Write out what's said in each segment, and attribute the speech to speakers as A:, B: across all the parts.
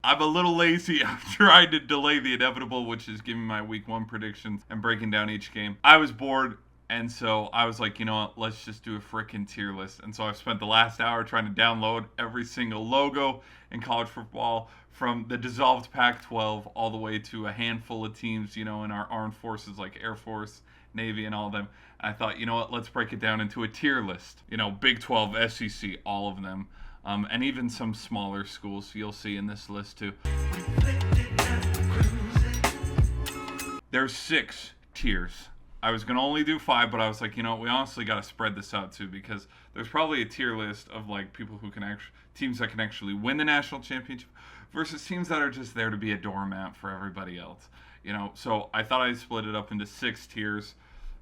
A: I'm a little lazy. I'm trying to delay the inevitable, which is giving my week one predictions and breaking down each game. I was bored, and so I was like, you know what? Let's just do a freaking tier list. And so I've spent the last hour trying to download every single logo in college football, from the dissolved Pac 12 all the way to a handful of teams, in our armed forces like Air Force, Navy, and all of them. And I thought, you know what? Let's break it down into a tier list. Big 12, SEC, all of them. And even some smaller schools you'll see in this list too. There's 6 tiers. I was gonna only do 5, but I was like, we honestly got to spread this out too, because there's probably a tier list of like people who can actually, teams that can actually win the national championship, versus teams that are just there to be a doormat for everybody else. So I thought I'd split it up into 6 tiers.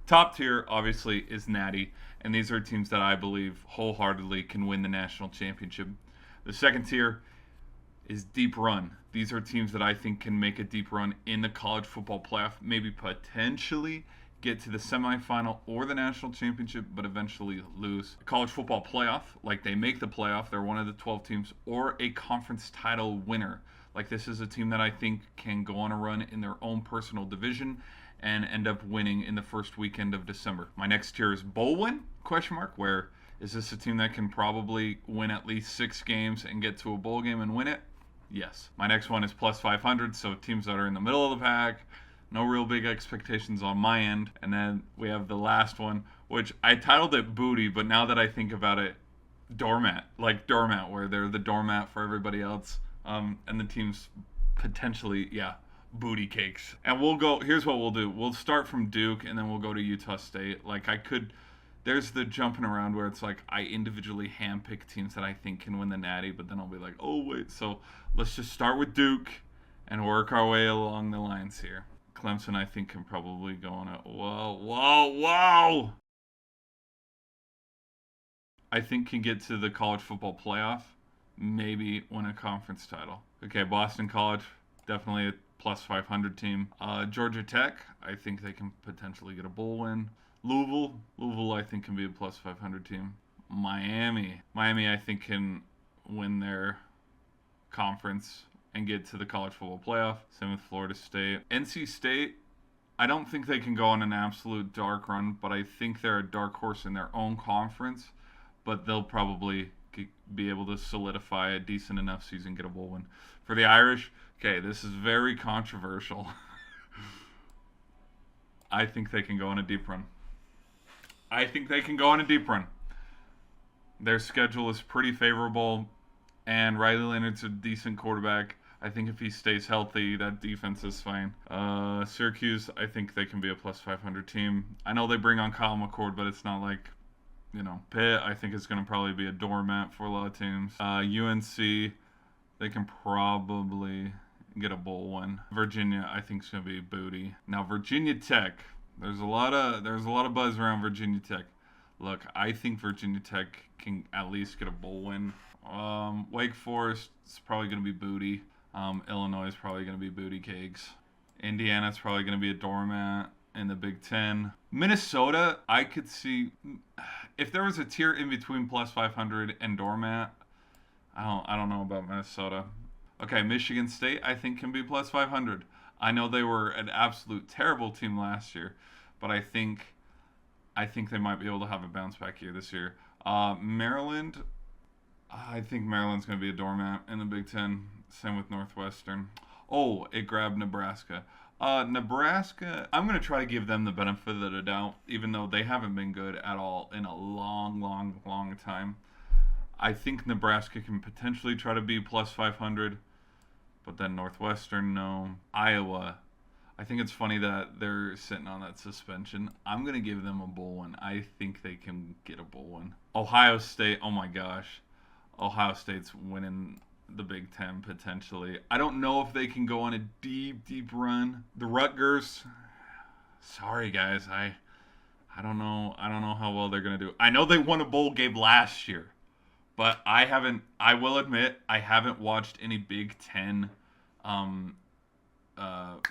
A: Top tier, obviously, is Natty, and these are teams that I believe wholeheartedly can win the national championship. The second tier is Deep Run. These are teams that I think can make a deep run in the college football playoff, maybe potentially get to the semifinal or the national championship, but eventually lose. A college football playoff, like they make the playoff, they're one of the 12 teams, or a conference title winner. Like this is a team that I think can go on a run in their own personal division and end up winning in the first weekend of December. My next tier is bowl win, question mark, where is this a team that can probably win at least 6 games and get to a bowl game and win it? Yes. My next one is plus 500, so teams that are in the middle of the pack, no real big expectations on my end. And then we have the last one, which I titled it Booty, but now that I think about it, Doormat. Like Doormat, where they're the doormat for everybody else. And the teams potentially, yeah, booty cakes. And here's what we'll do. We'll start from Duke, and then we'll go to Utah State. There's the jumping around where it's like I individually handpick teams that I think can win the Natty, but then I'll be like, oh, wait. So let's just start with Duke and work our way along the lines here. Clemson, I think, can probably go on a whoa. I think can get to the college football playoff, maybe win a conference title. Okay, Boston College, definitely a plus 500 team. Georgia Tech, I think they can potentially get a bowl win. Louisville, I think can be a plus 500 team. Miami, I think can win their conference and get to the college football playoff. Same with Florida State. NC State, I don't think they can go on an absolute dark run, but I think they're a dark horse in their own conference. But they'll probably be able to solidify a decent enough season, get a bowl win. For the Irish, okay, this is very controversial. I think they can go on a deep run. Their schedule is pretty favorable, and Riley Leonard's a decent quarterback. I think if he stays healthy, that defense is fine. Syracuse, I think they can be a plus 500 team. I know they bring on Kyle McCord, but it's not like, Pitt, I think is going to probably be a doormat for a lot of teams. UNC, they can probably get a bowl win. Virginia, I think is going to be booty. Now Virginia Tech, there's a lot of buzz around Virginia Tech. Look, I think Virginia Tech can at least get a bowl win. Wake Forest is probably going to be booty. Illinois is probably going to be booty cakes. Indiana's probably going to be a doormat in the Big Ten. Minnesota, I could see if there was a tier in between plus 500 and doormat. I don't know about Minnesota. Okay, Michigan State, I think can be plus 500. I know they were an absolute terrible team last year, but I think they might be able to have a bounce back year this year. Maryland, I think Maryland's going to be a doormat in the Big Ten. Same with Northwestern. Oh, it grabbed Nebraska. Nebraska, I'm going to try to give them the benefit of the doubt, even though they haven't been good at all in a long time. I think Nebraska can potentially try to be plus 500, but then Northwestern, no. Iowa, I think it's funny that they're sitting on that suspension. I'm going to give them a bowl win. I think they can get a bowl win. Ohio State, oh my gosh. Ohio State's winning the Big Ten potentially. I don't know if they can go on a deep run. The Rutgers, sorry guys, I don't know how well they're gonna do. I know they won a bowl game last year, but I will admit I haven't watched any Big Ten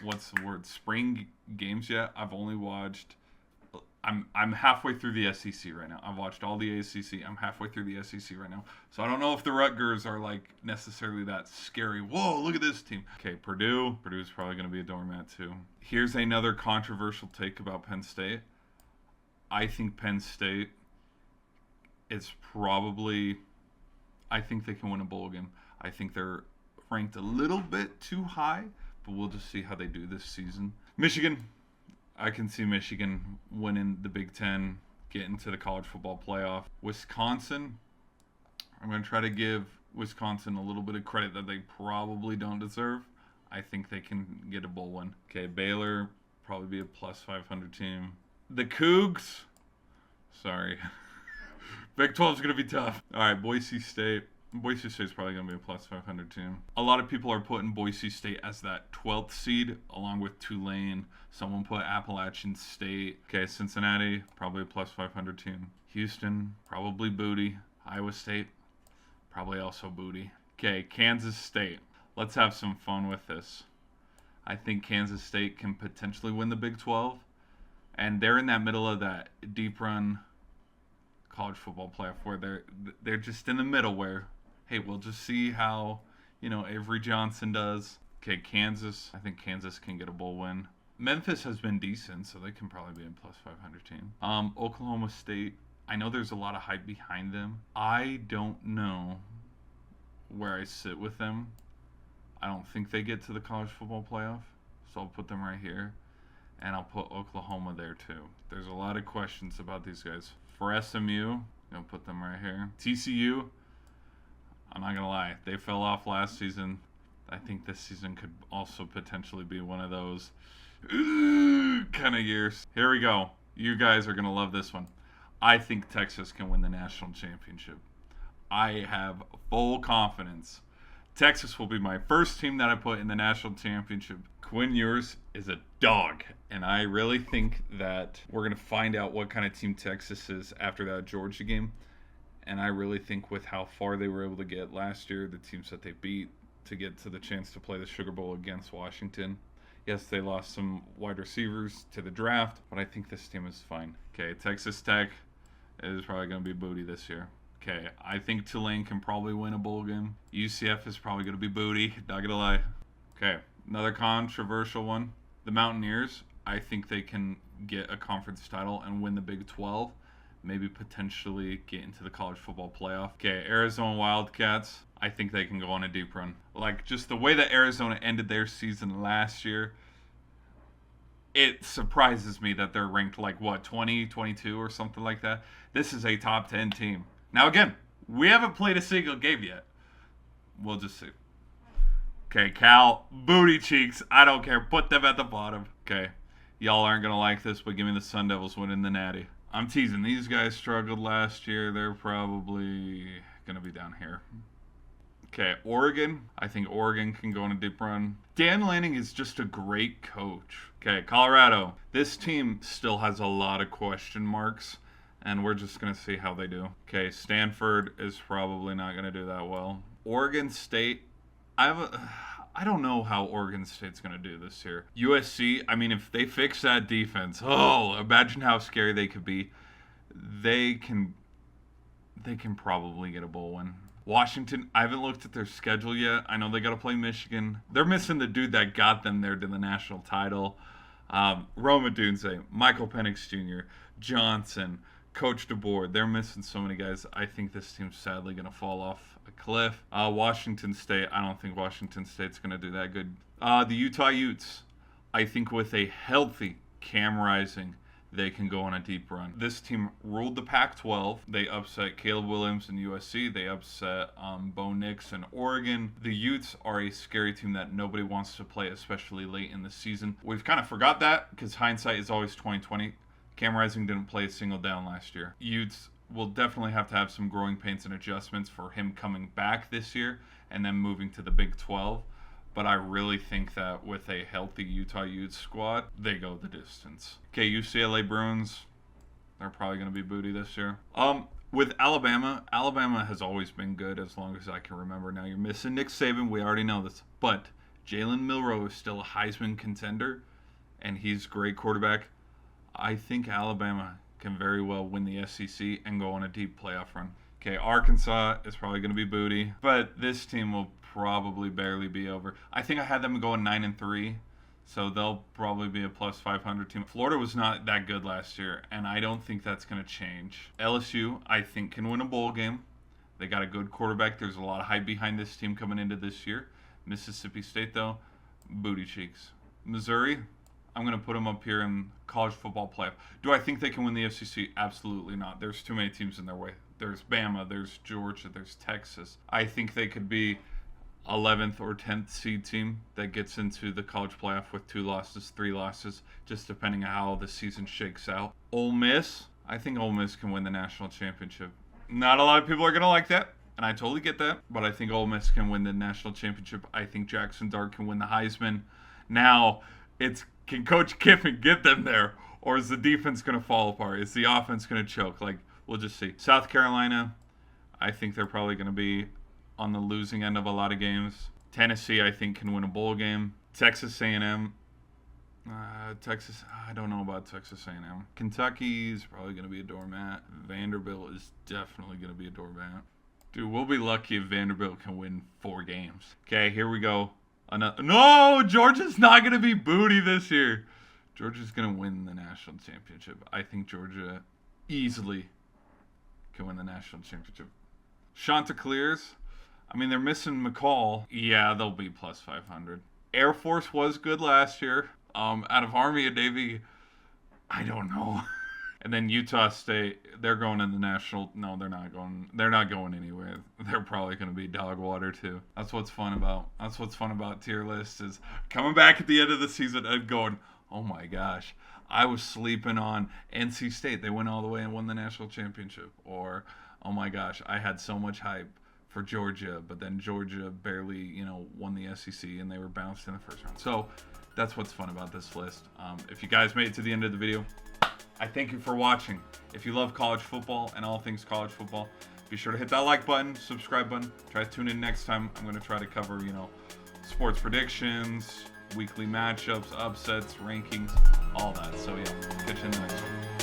A: what's the word, spring games yet. I'm halfway through the SEC right now. I've watched all the ACC. I'm halfway through the SEC right now. So I don't know if the Rutgers are like necessarily that scary. Whoa, look at this team. Okay, Purdue. Purdue's probably going to be a doormat too. Here's another controversial take about Penn State. I think Penn State is probably, I think they can win a bowl game. I think they're ranked a little bit too high, but we'll just see how they do this season. Michigan. I can see Michigan winning the Big Ten, getting to the college football playoff. Wisconsin, I'm going to try to give Wisconsin a little bit of credit that they probably don't deserve. I think they can get a bowl win. Okay, Baylor, probably be a plus 500 team. The Cougs, sorry. Big 12 is going to be tough. All right, Boise State. Boise State's probably going to be a plus 500 team. A lot of people are putting Boise State as that 12th seed, along with Tulane. Someone put Appalachian State. Okay, Cincinnati, probably a plus 500 team. Houston, probably booty. Iowa State, probably also booty. Okay, Kansas State. Let's have some fun with this. I think Kansas State can potentially win the Big 12. And they're in that middle of that deep run college football playoff where they're just in the middle where, hey, we'll just see how, Avery Johnson does. Okay, Kansas. I think Kansas can get a bowl win. Memphis has been decent, so they can probably be a plus 500 team. Oklahoma State. I know there's a lot of hype behind them. I don't know where I sit with them. I don't think they get to the college football playoff, so I'll put them right here. And I'll put Oklahoma there too. There's a lot of questions about these guys. For SMU, I'm going to put them right here. TCU, I'm not going to lie. They fell off last season. I think this season could also potentially be one of those kind of years. Here we go. You guys are going to love this one. I think Texas can win the national championship. I have full confidence. Texas will be my first team that I put in the national championship. Quinn Ewers is a dog, and I really think that we're going to find out what kind of team Texas is after that Georgia game. And I really think with how far they were able to get last year, the teams that they beat to get to the chance to play the Sugar Bowl against Washington. Yes, they lost some wide receivers to the draft, but I think this team is fine. Okay, Texas Tech is probably going to be booty this year. Okay, I think Tulane can probably win a bowl game. UCF is probably going to be booty, not going to lie. Okay, another controversial one. The Mountaineers, I think they can get a conference title and win the Big 12. Maybe potentially get into the college football playoff. Okay, Arizona Wildcats, I think they can go on a deep run. Like, just the way that Arizona ended their season last year, it surprises me that they're ranked 20, 22 or something like that. This is a top 10 team. Now, again, we haven't played a single game yet. We'll just see. Okay, Cal, booty cheeks. I don't care. Put them at the bottom. Okay, y'all aren't going to like this, but give me the Sun Devils winning the Natty. I'm teasing. These guys struggled last year. They're probably going to be down here. Okay, Oregon. I think Oregon can go on a deep run. Dan Lanning is just a great coach. Okay, Colorado. This team still has a lot of question marks, and we're just going to see how they do. Okay, Stanford is probably not going to do that well. Oregon State. I don't know how Oregon State's going to do this year. USC, I mean, if they fix that defense, imagine how scary they could be. They can probably get a bowl win. Washington, I haven't looked at their schedule yet. I know they got to play Michigan. They're missing the dude that got them there to the national title. Roma Dunze, Michael Penix Jr., Johnson, Coach DeBoer. They're missing so many guys. I think this team's sadly going to fall off a cliff. Washington State, I don't think Washington State's going to do that good. The Utah Utes, I think with a healthy Cam Rising, they can go on a deep run. This team ruled the Pac-12. They upset Caleb Williams and USC. They upset Bo Nix and Oregon. The Utes are a scary team that nobody wants to play, especially late in the season. We've kind of forgot that because hindsight is always 20/20. Cam Rising didn't play a single down last year. Utes will definitely have to have some growing pains and adjustments for him coming back this year and then moving to the Big 12. But I really think that with a healthy Utah Utes squad, they go the distance. Okay, UCLA Bruins, they're probably going to be booty this year. With Alabama has always been good as long as I can remember. Now you're missing Nick Saban, we already know this. But Jalen Milroe is still a Heisman contender, and he's a great quarterback. I think Alabama can very well win the SEC and go on a deep playoff run. Okay, Arkansas is probably going to be booty, but this team will probably barely be over. I think I had them going 9-3, so they'll probably be a plus 500 team. Florida was not that good last year, and I don't think that's going to change. LSU, I think, can win a bowl game. They got a good quarterback. There's a lot of hype behind this team coming into this year. Mississippi State, though, booty cheeks. Missouri, I'm going to put them up here in college football playoff. Do I think they can win the SEC? Absolutely not. There's too many teams in their way. There's Bama, there's Georgia, there's Texas. I think they could be 11th or 10th seed team that gets into the college playoff with 2 losses, 3 losses, just depending on how the season shakes out. Ole Miss, I think Ole Miss can win the national championship. Not a lot of people are going to like that, and I totally get that, but I think Ole Miss can win the national championship. I think Jackson Dart can win the Heisman. Now, can Coach Kiffin get them there, or is the defense going to fall apart? Is the offense going to choke? We'll just see. South Carolina, I think they're probably going to be on the losing end of a lot of games. Tennessee, I think, can win a bowl game. Texas A&M, I don't know about Texas A&M. Kentucky's probably going to be a doormat. Vanderbilt is definitely going to be a doormat. Dude, we'll be lucky if Vanderbilt can win 4 games. Okay, here we go. No, Georgia's not going to be booty this year. Georgia's going to win the national championship. I think Georgia easily can win the national championship. Chanticleers, I mean, they're missing McCall. Yeah, they'll be plus 500. Air Force was good last year. Out of Army and Navy, I don't know. And then Utah State, they're going in the national. No, they're not going. They're not going anywhere. They're probably going to be dog water too. That's what's fun about tier lists is coming back at the end of the season and going, oh my gosh, I was sleeping on NC State. They went all the way and won the national championship. Or, oh my gosh, I had so much hype for Georgia, but then Georgia barely, won the SEC and they were bounced in the first round. So that's what's fun about this list. If you guys made it to the end of the video, I thank you for watching. If you love college football and all things college football, be sure to hit that like button, subscribe button. Try to tune in next time. I'm going to try to cover, sports predictions, weekly matchups, upsets, rankings, all that. So yeah, catch you in the next one.